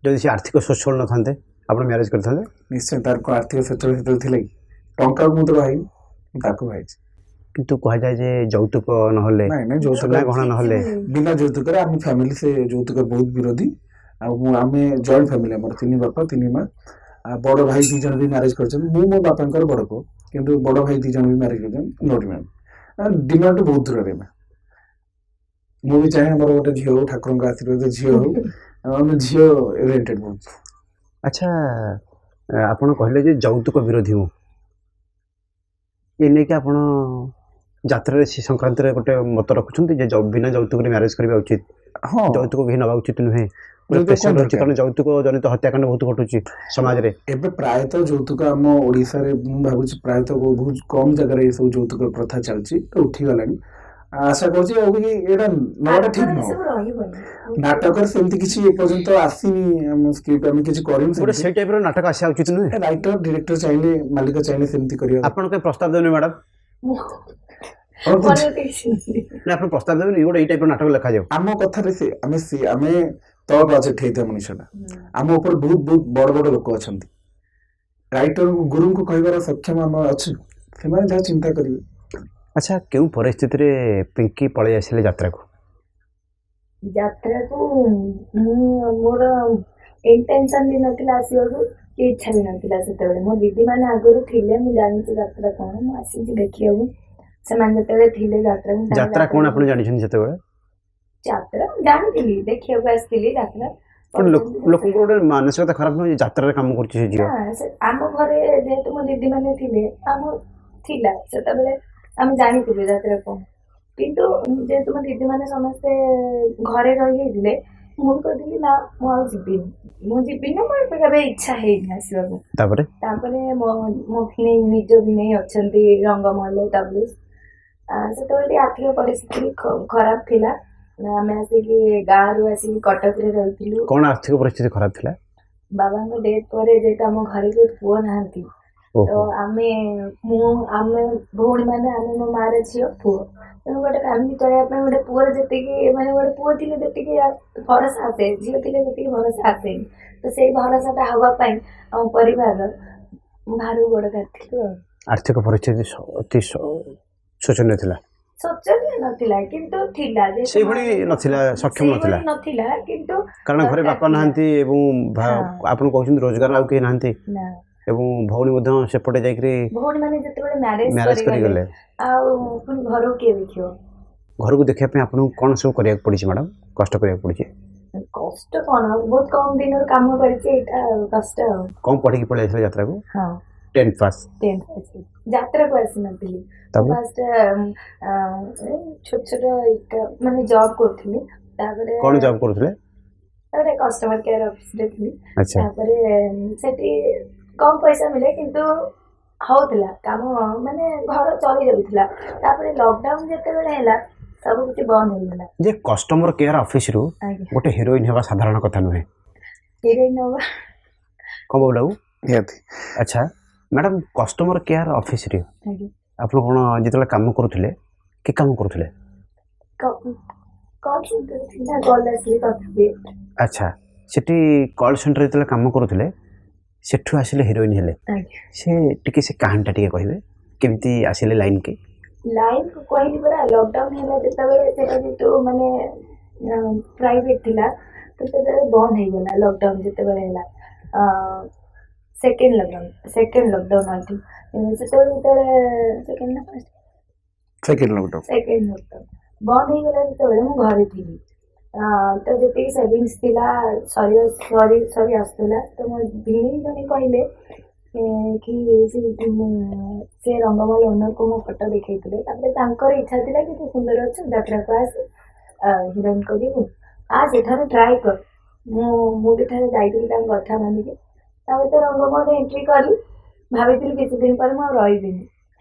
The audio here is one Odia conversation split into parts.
ଯଦି ସେ ଆର୍ଥିକ ସ୍ୱଚ୍ଛଳ ନଥାନ୍ତେ ଆପଣ ମ୍ୟାରେଜ୍ କରିଥାନ୍ତେ? ନିଶ୍ଚୟ ତାର କ'ଣ ଆର୍ଥିକ ସଚ୍ଛଳ ସେତେବେଳେ ଥିଲା କି? ଟଙ୍କା ମୁଁ ତ ଭାଇ ତାକୁ ଭାଇଛି। କିନ୍ତୁ କୁହାଯାଏ ଯେ ଯୌତୁକ ନହେଲେ ସୁନା ଗହଣା ନହେଲେ ବିନା ଯୌତୁକରେ ଆମ ଫ୍ୟାମିଲି ସେ ଯୌତୁକ ବହୁତ ବିରୋଧୀ। ଆଉ ଆମେ ଜଏଣ୍ଟ ଫ୍ୟାମିଲି, ଆମର 3 ବାପା 3 ମା। ବଡ଼ ଭାଇ 2 ଜଣ ବି ମ୍ୟାରେଜ୍ କରିଛନ୍ତି। ମୁଁ ମୋ ବାପାଙ୍କର ବଡ଼ ପୁଅ, କିନ୍ତୁ ବଡ଼ ଭାଇ 2 ଜଣ ବି ମ୍ୟାରେଜ୍ କରିଛନ୍ତି। ନୋ ଡିମାଣ୍ଡ, ଡିମାଣ୍ଡ ବହୁତ ଦୂରରେ। ମୁଁ ବି ଚାହେଁ ଆମର ଗୋଟେ ଝିଅ ହଉ, ଠାକୁରଙ୍କ ଆଶୀର୍ବାଦ ଝିଅ ହଉ। ଆମେ ଝିଅ ଓରିଏଣ୍ଟେଡ୍ ବହୁତ। ଆଚ୍ଛା, ଆପଣ କହିଲେ ଯେ ଯୌତୁକ ବିରୋଧୀ ମୁଁ, ଏ ନେଇକି ଆପଣ ଯାତ୍ରାରେ ସେ ସଂକ୍ରାନ୍ତରେ ଗୋଟେ ମତ ରଖୁଛନ୍ତି ଯେ ବିନା ଯୌତୁକରେ ମ୍ୟାରେଜ୍ କରିବା ଉଚିତ? ହଁ, ଯୌତୁକ କେହି ନେବା ଉଚିତ ନୁହେଁ, ପ୍ରେସର ରହିଛି, କାରଣ ଯୌତୁକ ଜନିତ ହତ୍ୟାକାଣ୍ଡ ବହୁତ ଘଟୁଛି ସମାଜରେ। ଏବେ ପ୍ରାୟତଃ ଯୌତୁକ ଆମ ଓଡ଼ିଶାରେ ମୁଁ ଭାବୁଛି ପ୍ରାୟତଃ ବହୁତ କମ୍ ଜାଗାରେ ଏସବୁ ଯୌତୁକ ପ୍ରଥା ଚାଲିଛି, ଉଠିଗଲାଣି। ଆଶା କରୁଛି ଆଉ କି ଏଇଟା ନେବାଟା ଠିକ୍ ନୁହଁ। ନାଟକରେ ସେମିତି କିଛି ଏପର୍ଯ୍ୟନ୍ତ ଆସିନି, ଆମ ସ୍କ୍ରିପ୍ଟ ଆମେ କିଛି କରିନୁ। ଗୋଟେ ସେଇ ଟାଇପ୍ର ନାଟକ ଆସିବା ଉଚିତ ନୁହେଁ? ରାଇଟର ଡିରେକ୍ଟର ଚାହିଁଲେ, ମାଲିକ ଚାହିଁଲେ ସେମିତି କରିବା। ଆପଣ କେବେ ପ୍ରସ୍ତାବ ଦେବେନି ମ୍ୟାଡ଼ାମ୍? ଆପଣ ପ୍ରସ୍ତାବ ଦେବେନି ଗୋଟେ ଏଇ ଟାଇପ୍ର ନାଟକ ଲେଖାଯାଉ? ଆମ କଥାରେ ଆମେ ତଳ ପ୍ରୋଜେକ୍ଟ ହେଇଥିବା ମଣିଷଟା, ଆମ ଉପରେ ବହୁତ ବହୁତ ବଡ଼ ବଡ଼ ଲୋକ ଅଛନ୍ତି। ରାଇଟରଙ୍କୁ ଗୁରୁଙ୍କୁ କହିବାର ସକ୍ଷମ ଆମର ଅଛି, ସେମାନେ ଯାହା ଚିନ୍ତା କରିବେ। ଆଚ୍ଛା, କେଉଁ ପରିସ୍ଥିତିରେ ପିଙ୍କି ପଳେଇ ଆସିଲେ ଯାତ୍ରାକୁ? ମୋର ଇଣ୍ଟେନସନ୍ ବି ନଥିଲା ଆସିବାକୁ, କି ଇଚ୍ଛା ବି ନଥିଲା ସେତେବେଳେ। ମୋ ଦିଦି ମାନେ ଆଗରୁ ଥିଲେ, ମୁଁ ଜାଣିଛି ଯାତ୍ରା କ'ଣ, ମୁଁ ଆସିଛି ଦେଖିବାକୁ। ସେମାନେ ଯେତେବେଳେ ଥିଲେ ଯାତ୍ରା କ'ଣ ଆପଣ ଜାଣିଛନ୍ତି ସେତେବେଳେ? ଯାତ୍ରା ଜାଣିଥିଲି, ଦେଖିବାକୁ ଆସିଥିଲି ଯାତ୍ରା। ଲୋକଙ୍କର ଗୋଟେ ମାନସିକତା ଖରାପ ନୁହେଁ ଯେ ଯାତ୍ରାରେ କାମ କରୁଛି ସେ ଝିଅ? ଆମ ଘରେ ଯେହେତୁ ମୋ ଦିଦି ମାନେ ଥିଲେ, ଆମ ଥିଲା ସେତେବେଳେ, ଆମେ ଜାଣିଥିଲୁ ଯାତ୍ରା କ'ଣ। କିନ୍ତୁ ଯେହେତୁ ମୋ ଦିଦି ମାନେ ସମସ୍ତେ ଘରେ ରହିଯାଇଥିଲେ, ମୁଁ କହିଥିଲି ନା ମୁଁ ଆଉ ଯିବିନି, ମୁଁ କେବେ ଇଚ୍ଛା ହେଇନି ଆସିବାକୁ। ତାପରେ ମୋ ଭିଣେଇ, ନିଜ ଭିଣେଇ ଅଛନ୍ତି ରଙ୍ଗମହଲ ଟାବ୍ଲିସ୍। ସେତେବେଳେ ଟିକେ ଆର୍ଥିକ ପରିସ୍ଥିତି ଖରାପ ଥିଲା। ଆମେ ଆସିକି ଗାଁରୁ ଆସିକି କଟକରେ ରହିଥିଲୁ। କ'ଣ ଆର୍ଥିକ ପରିସ୍ଥିତି ଖରାପ ଥିଲା? ବାବାଙ୍କ ଡେଥ୍ ପରେ ଯେହେତୁ ଆମ ଘରେ କେହି ପୁଅ ନାହାନ୍ତି, ତ ଆମେ ଭଉଣୀ ମାନେ, ଆମେ ମୋ ମାର ଝିଅ ପୁଅ, ତେଣୁ ଗୋଟେ ଫ୍ୟାମିଲି ଚଳେଇବା ପାଇଁ ଗୋଟେ ପୁଅର ଯେତିକି, ମାନେ ଗୋଟେ ପୁଅ ଥିଲେ ଯେତିକି ଭରସା ଆସେ, ଝିଅ ଥିଲେ ଯେତିକି ଭରସା ଆସେନି। ତ ସେଇ ଭରସାଟା ହବା ପାଇଁ ଆମ ପରିବାର ବାହାରକୁ ଗୋଡ଼ କାଟିଥିଲୁ। ଆର୍ଥିକ ପରିସ୍ଥିତି ଅତି ଶୋଚନୀୟ ଥିଲା? ଶୋଚନୀୟ ନଥିଲା, କିନ୍ତୁ ଥିଲା ସେଇଭଳି ନଥିଲା, ସକ୍ଷମ ନଥିଲା, କିନ୍ତୁ କାରଣ ଘରେ ବାପା ନାହାନ୍ତି ଏବଂ ଆପଣ କହୁଛନ୍ତି ରୋଜଗାର ଆଉ କେହି ନାହାନ୍ତି, ଏବଂ ଭଉଣୀ ମଧ୍ୟ ସେପଟେ ଯାଇକରି, ଭଉଣୀ ମାନେ ଯେତେବେଳେ ମ୍ୟାରେଜ କରିଗଲେ, ଆଉ ପୁଣି ଘରକୁ କିଏ ଦେଖିବ? ଘରକୁ ଦେଖିବା ପାଇଁ ଆପଣଙ୍କୁ କ'ଣ ସବୁ କରିବାକୁ ପଡ଼ିଛି ମ୍ୟାଡ଼ାମ୍? କଷ୍ଟ କରିବାକୁ ପଡ଼ିଛି? କଷ୍ଟ କ'ଣ, ବହୁତ କମ୍ ଦିନରୁ କାମ କରିଛି, ଏଇଟା କଷ୍ଟ। ଆଉ କ'ଣ ପଢ଼ିକି ପଳେଇ ଆସିଲେ ଯାତ୍ରାକୁ? ହଁ, 10th ପାସ୍। ଯାତ୍ରାକୁ ଆସିନଥିଲି, ଫାଷ୍ଟ ଛୋଟ ଛୋଟ ମାନେ ଜବ୍ କରୁଥିଲି। ତାପରେ କ'ଣ ଜବ୍ କରୁଥିଲେ? ତାପରେ କଷ୍ଟମର କେୟାର ଅଫିସରେ ଥିଲି। ତାପରେ ସେଠି କମ୍ ପଇସା ମିଳେ, କିନ୍ତୁ ହଉଥିଲା କାମ, ମାନେ ଘର ଚଳି ଯାଉଥିଲା। ତାପରେ ଲକଡାଉନ ଯେତେବେଳେ ହେଲା, ସବୁ କିଛି ବନ୍ଦ ହେଇଗଲା। ଯେ କଷ୍ଟମର କେୟାର ଅଫିସରୁ ଗୋଟେ ହିରୋଇନ୍ ହେବା ସାଧାରଣ କଥା ନୁହେଁ। ହିରୋଇନ୍ ହେବା କ'ଣ ବାବୁ? ଆଚ୍ଛା ମ୍ୟାଡ଼ାମ୍, କଷ୍ଟମର କେୟାର ଅଫିସରେ ଆପଣ କ'ଣ ଯେତେବେଳେ କାମ କରୁଥିଲେ, କି କାମ କରୁଥିଲେ? ଆଚ୍ଛା, ସେଠି କଲ୍ ସେଣ୍ଟର ଯେତେବେଳେ କାମ କରୁଥିଲେ, ସେଠୁ ଆସିଲେ ହିରୋଇନ୍ ହେଲେ। ସେ କାହାଣୀଟା ଟିକେ କହିବେ, କେମିତି ଆସିଲେ ଲାଇନ୍କି? ଲାଇନ୍ କହିଲି ପରା, ଲକଡାଉନ ହେଲା ଯେତେବେଳେ, ସେଟା ଯେହେତୁ ମାନେ ପ୍ରାଇଭେଟ୍ ଥିଲା, ତ ସେତେବେଳେ ବନ୍ଦ ହେଇଗଲା। ଲକଡାଉନ ଯେତେବେଳେ ହେଲା, ସେକେଣ୍ଡ ଲକଡାଉନ ବନ୍ଦ ହେଇଗଲା। ଯେତେବେଳେ ମୁଁ ଘରେ ଥିଲି, ତ ଯେତିକି ସେଭିଙ୍ଗସ୍ ଥିଲା ସରି ଆସୁଥିଲା। ତ ମୋ ଭିଣେଇ ଜଣେ କହିଲେ କି ସେ ରଙ୍ଗମହଲ ଓନରକୁ ମୋ ଫଟୋ ଦେଖେଇଥିଲେ। ତାପରେ ତାଙ୍କର ଇଚ୍ଛା ଥିଲା କି ତୁ ସୁନ୍ଦର ଅଛୁ, ଯାତ୍ରାକୁ ଆସେ, ହିରୋଇନ୍ କରିବୁ, ସେଠାରେ ଟ୍ରାଏ କର। ମୁଁ ବି ଥରେ ଯାଇଥିଲି ତାଙ୍କ କଥା ମାନିକି। ତାପରେ ତ ରଙ୍ଗମହଲ ଏଣ୍ଟ୍ରି କଲି, ଭାବିଥିଲି କିଛି ଦିନ ପରେ ମୁଁ ଆଉ ରହିବିନି।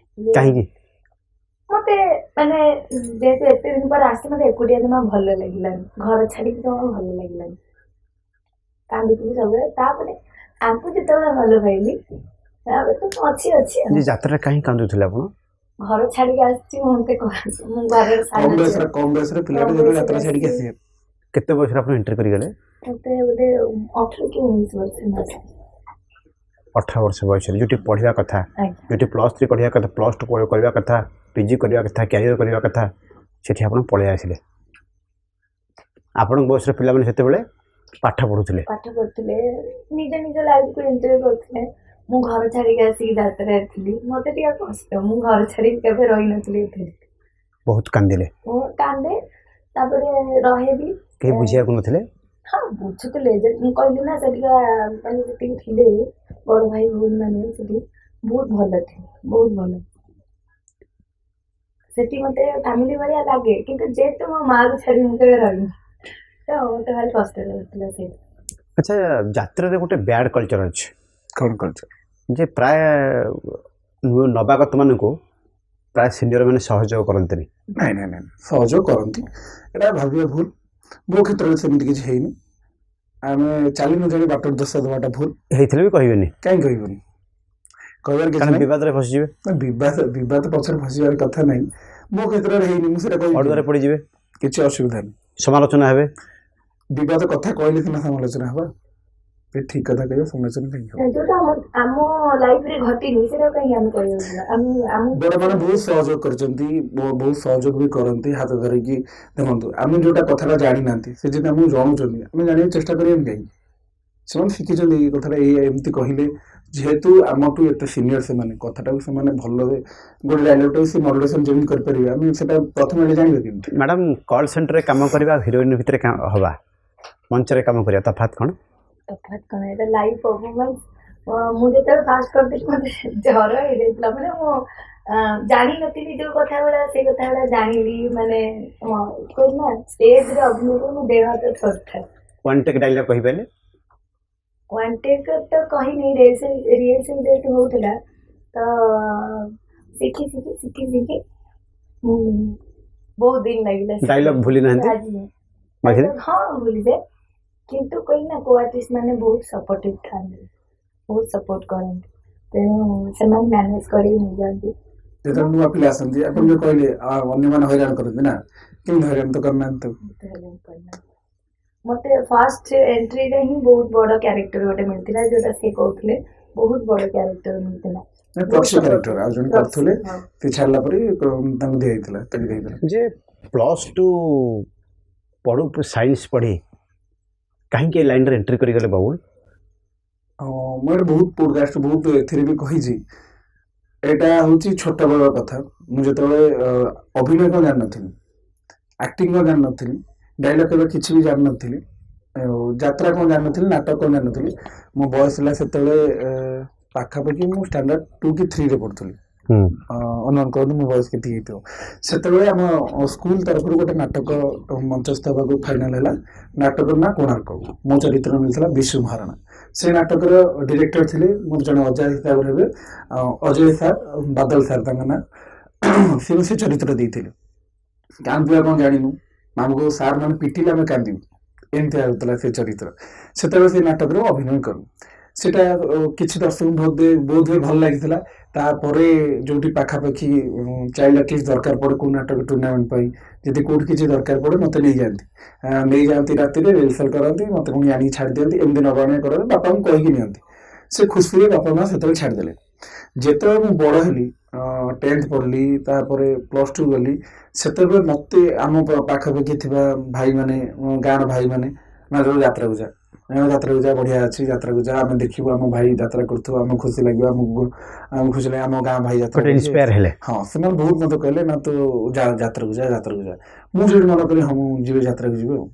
କାହିଁକି? ମତେ ମାନେ ଯେହେତୁ ଏତେ ଦିନ ପରେ ଆସି, ମତେ ଏକୁଟିଆ ଜମା ଭଲ ଲାଗିଲାନି, ଘର ଛାଡିକି ଜମା ଭଲ ଲାଗିଲାନି, କାନ୍ଦୁଥିଲି ସବୁବେଳେ। ତାପରେ ଆଙ୍କୁ ଯେତେବେଳେ ଭଲ ପାଇଲି, ତାପରେ ତ ଅଛି। ଯାତ୍ରାରେ କାହିଁ କାନ୍ଦୁଥିଲେ ଆପଣ? ଘର ଛାଡିକି ଆସିଛି, ମତେ କେତେ ବୟସରେ ଆପଣ ଏଣ୍ଟ୍ରି କରିଗଲେ? ମତେ ବୋଧେ 18 କି 19 ବର୍ଷ ମାସ। 18 ବର୍ଷ ବୟସରେ ଯୋଉଠି ପଢ଼ିବା କଥା, ଆଜ୍ଞା ଯୋଉଠି +3 କରିବା କଥା, +2 କରିବା କଥା, ପିଜି କରିବା କଥା, କ୍ୟାରିୟର କରିବା କଥା, ସେଠି ଆପଣ ପଳେଇ ଆସିଲେ। ଆପଣଙ୍କ ବୟସର ପିଲାମାନେ ସେତେବେଳେ ପାଠ ପଢ଼ୁଥିଲେ। ପାଠ ପଢୁଥିଲେ, ନିଜ ନିଜ ଲାଇଫକୁ ଏନ୍ଜୟ କରୁଥିଲେ। ମୁଁ ଘର ଛାଡ଼ିକି ଆସିକି ଯାତ୍ରାରେ ଥିଲି, ମତେ ଟିକେ କଷ୍ଟ। ମୁଁ ଘର ଛାଡ଼ିକି କେବେ ରହିନଥିଲି ଏଠି। ବହୁତ କାନ୍ଦିଲେ। ମୁଁ କାନ୍ଦେ, ତାପରେ ରହେ ବି। କେହି ବୁଝିବାକୁ ନଥିଲେ? ହଁ ବୁଝୁଥିଲେ, ଯେ ମୁଁ କହିଲି ନା ସେଠିକା ମାନେ ଯେତିକି ଥିଲେ ବଡ଼ ଭାଇ ଭଉଣୀ ମାନେ ସେଠି ବହୁତ ଭଲ ଥିଲେ, ବହୁତ ଭଲ। ସେଠି ମତେ ଫ୍ୟାମିଲି ଭଳିଆ ଲାଗେ, କିନ୍ତୁ ଯେହେତୁ ମୋ ମାଆକୁ ଛାଡ଼ି ମୁଁ କେବେ ରହିନି, ତ ମତେ ଭାରି କଷ୍ଟ ଲାଗୁଥିଲା ସେଇଠି। ଆଚ୍ଛା, ଯାତ୍ରାରେ ଗୋଟେ ବ୍ୟାଡ୍ କଲଚର ଅଛି କ'ଣ କଲଚର? ଯେ ପ୍ରାୟ ନବାଗତମାନଙ୍କୁ ପ୍ରାୟ ସିନିୟର ମାନେ ସହଯୋଗ କରନ୍ତିନି। ନାଇଁ ନାଇଁ ନାଇଁ, ସହଯୋଗ କରନ୍ତି, ଏଇଟା ଭାବିବା ଭୁଲ। ମୋ କ୍ଷେତ୍ରରେ ସେମିତି କିଛି ହେଇନି। ଆମେ ଚାଲିନୁ ଜଣେ ବାଟର ଦୋଷ ଦେବାଟା ଭୁଲ। ହେଇଥିଲେ ବି କହିବେନି, କାହିଁ କହିବୁନି? କହିବାର କିଛି କାରଣ ନାହିଁ। ବିବାଦରେ ଫସିଯିବେ, ନା, ବିବାଦ ପଛରେ ଫସିବାର କଥା ନାହିଁ। ମୋ କ୍ଷେତ୍ରରେ ହେଇନି, ମୁଁ ସେଟା କହିବି। ଅଡୁଆରେ ପଡ଼ିଯିବେ, କିଛି ଅସୁବିଧା ନାହିଁ। ସମାଲୋଚନା ହେବେ। ବିବାଦ କଥା କହିଲେ ସିନା ସମାଲୋଚନା ହବା। ଠିକ କଥା କହିବା, ସମାଲୋଚନା କାହିଁକି ହବ? ଯୋଉଟା ଆମ ଲାଇଫରେ ଘଟିନି ସେଟା କାହିଁକି ଆମେ କହିବାକୁ ଯିବା? ବଡମାନେ ବହୁତ ସହଯୋଗ କରିଛନ୍ତି, ବହୁତ ସହଯୋଗ ବି କରନ୍ତି ହାତ ଧରିକି। ଦେଖନ୍ତୁ, ଆମେ ଯୋଉଟା କଥାଟା ଜାଣିନାହାନ୍ତି, ସେ ଯଦି ଆମକୁ ଜଣଉଛନ୍ତି, ଆମେ ଜାଣିବାକୁ ଚେଷ୍ଟା କରିବାନି କାହିଁକି? ସେମାନେ ଶିଖିଛନ୍ତି ଏଇ କଥାଟା ଏମିତି କହିଲେ, ଯେହେତୁ ଆମଠୁ ଏତେ ସିନିୟର ସେମାନେ, କଥାଟାକୁ ସେମାନେ ଭଲରେ ଗୋଟେ ଡାଇଲଗଟାକୁ ସେ ମଡୁଲେସନ ଯେମିତି କରିପାରିବେ, ଆମେ ସେଟା ପ୍ରଥମେ ଜାଣିବା କେମିତି? ମ୍ୟାଡ଼ାମ, କଲ୍ ସେଣ୍ଟରରେ କାମ କରିବା ହିରୋଇନ ଭିତରେ ହବା, ମଞ୍ଚରେ କାମ କରିବା ତଫାତ୍ କ'ଣ? ତଫାତ୍ କ'ଣ? ଏଇଟା ଲାଇଭ ପରଫର୍ମାନ୍ସ। ମୁଁ ଯେତେବେଳେ ଫାଷ୍ଟ କରିଥିଲି ମତେ ଜ୍ୱର ହେଇଯାଇଥିଲା, ମାନେ ମୁଁ ଜାଣିନଥିଲି ଯୋଉ କଥା ଗୁଡ଼ା, ସେଇ କଥା ଗୁଡ଼ା ଜାଣିଲି। ମାନେ କହିଲି ନା, ଷ୍ଟେଜରେ ଅଭିନୟ କରି ମୋ ଦେହ ହାତ ଥରୁଥାଏ। ୱାନ୍ ଟେକ୍ ଡାଇଲଗ୍ କହିପାରିଲେ? ୱାନ୍ ଟେକ୍ ତ କହିନି, ରିହର୍ସାଲ ଯେହେତୁ ହଉଥିଲା, ତ ଶିଖି ବହୁତ ଦିନ ଲାଗିଲା। ଡାଇଲଗ୍ ଭୁଲି ନାହାନ୍ତି? ଆଜି ହଁ ଭୁଲିଯାଏ, କିନ୍ତୁ କହିଲି ନା, କୋ ଆର୍ଟିଷ୍ଟ ମାନେ ବହୁତ ସପୋର୍ଟିଭ ଥାନ୍ତି, ବହୁତ ସପୋର୍ଟ କରନ୍ତି, ତେଣୁ ସେମାନେ ମ୍ୟାନେଜ କରିକି ନେଇଯାଆନ୍ତି। ଯେତେବେଳେ ନୂଆ ପିଲା ଆସନ୍ତି, ଆପଣ ଯୋଉ କହିଲେ ଅନ୍ୟମାନେ ହଇରାଣ କରନ୍ତି ନା, କେମିତି ହଇରାଣ ତ କରିନାହାନ୍ତି? ମତେ ଫାଷ୍ଟ ଏଣ୍ଟ୍ରିରେ ହିଁ ବହୁତ ବଡ କ୍ୟାରେକ୍ଟର ଗୋଟେ ମିଳିଥିଲା, ଯୋଉଟା ସେ କହୁଥିଲେ, ବହୁତ ବଡ କ୍ୟାରେକ୍ଟର ମିଳିଥିଲା। ପ୍ରକ୍ସି କ୍ୟାରେକ୍ଟର ଆଉ ଜଣେ କରୁଥିଲେ, ସେ ଛାଡ଼ିଲା ପରେ ତାଙ୍କୁ ଦିଆଯାଇଥିଲା, ତାଙ୍କୁ ଦେଇଥିଲା। ଯେ +2 ପଢ଼ୁ ସାଇନ୍ସ ପଢ଼ି କାହିଁକି ଏ ଲାଇନରେ ଏଣ୍ଟ୍ରି କରିଗଲେ ବାବୁଲ? ମୁଁ ଏଇଟା ବହୁତ ପୋଡକାଷ୍ଟ, ବହୁତ ଏଥିରେ ବି କହିଛି। ଏଇଟା ହଉଛି ଛୋଟବେଳର କଥା। ମୁଁ ଯେତେବେଳେ ଅଭିନୟ କ'ଣ ଜାଣିନଥିଲି, ଆକ୍ଟିଂ କ'ଣ ଜାଣିନଥିଲି, ଡାଇଲଗ କେବେ କିଛି ବି ଜାଣିନଥିଲି, ଯାତ୍ରା କ'ଣ ଜାଣିନଥିଲି, ନାଟକ କ'ଣ ଜାଣିନଥିଲି। ମୋ ବୟସ ହେଲା ସେତେବେଳେ ପାଖାପାଖି ମୁଁ ଷ୍ଟାଣ୍ଡାର୍ଡ 2 କି 3ରେ ପଢୁଥିଲି। ଅନୁମାନ କରନ୍ତୁ ମୋ ବୟସ କେତିକି ହେଇଥିବ। ସେତେବେଳେ ଆମ ସ୍କୁଲ ତରଫରୁ ଗୋଟେ ନାଟକ ମଞ୍ଚସ୍ଥ ହେବାକୁ ଫାଇନାଲ ହେଲା। ନାଟକର ନାଁ କୋଣାର୍କ। ମୋ ଚରିତ୍ର ମିଳିଥିଲା ବିଶୁ ମହାରଣା। ସେ ନାଟକର ଡିରେକ୍ଟର ଥିଲେ ମୋର ଜଣେ ଅଜା ହିସାବରେ ହେବେ, ଅଜୟ ସାର୍, ବାଦଲ ସାର୍ ତାଙ୍କ ନାଁ। ସେ ଚରିତ୍ର ଦେଇଥିଲେ। କାନ୍ଦିବା କ'ଣ ଜାଣିନୁ, ଆମକୁ ସାର୍ ମାନେ ପିଟିଲେ ଆମେ କାନ୍ଦିବୁ, ଏମିତି ହେଉଥିଲା ସେ ଚରିତ୍ର। ସେତେବେଳେ ସେ ନାଟକରେ ଅଭିନୟ କରୁ। ସେଟା କିଛି ଦର୍ଶକ ବହୁତ ଭଲ ଲାଗିଥିଲା। ତାପରେ ଯୋଉଠି ପାଖାପାଖି ଚାଇଲ୍ଡ ଆର୍ଟିଷ୍ଟ ଦରକାର ପଡେ କୋଉ ନାଟକ ଟୁର୍ଣ୍ଣାମେଣ୍ଟ ପାଇଁ, ଯଦି କୋଉଠି କିଛି ଦରକାର ପଡେ ମତେ ନେଇଯାଆନ୍ତି ରାତିରେ ରିହର୍ସାଲ କରନ୍ତି, ମତେ ପୁଣି ଆଣିକି ଛାଡି ଦିଅନ୍ତି, ଏମିତି ନବା ଆଣିବା କରନ୍ତି, ବାପାଙ୍କୁ କହିକି ନିଅନ୍ତି। ସେ ଖୁସିରେ ବାପା ମା ସେତେବେଳେ ଛାଡ଼ିଦେଲେ। ଯେତେବେଳେ ମୁଁ ବଡ ହେଲି, 10th ପଢିଲି, ତାପରେ +2 ଗଲି, ସେତେବେଳେ ମତେ ଆମ ପାଖାପାଖି ଥିବା ଭାଇମାନେ, ଗାଁର ଭାଇମାନେ, ନା ଯାତ୍ରାକୁ ଯା, ବଢିଆ ଅଛି, ଯାତ୍ରାକୁ ଯା, ଆମେ ଦେଖିବୁ ଆମ ଭାଇ ଯାତ୍ରା କରୁଥିବ, ଆମକୁ ଖୁସି ଲାଗିବ, ଆମକୁ ଖୁସି ଲାଗେ, ଆମ ଗାଁ ଭାଇ ଯାତ୍ରା ଇନ୍ସପାୟାର ହେଲେ। ହଁ, ସେମାନେ ବହୁତ ମତେ କହିଲେ, ନା ତୁ ଯାତ୍ରାକୁ ଯା। ମୁଁ ସେଠି ମନେ କଲି, ହଁ ମୁଁ ଯିବି, ଯାତ୍ରାକୁ ଯିବି ଆଉ।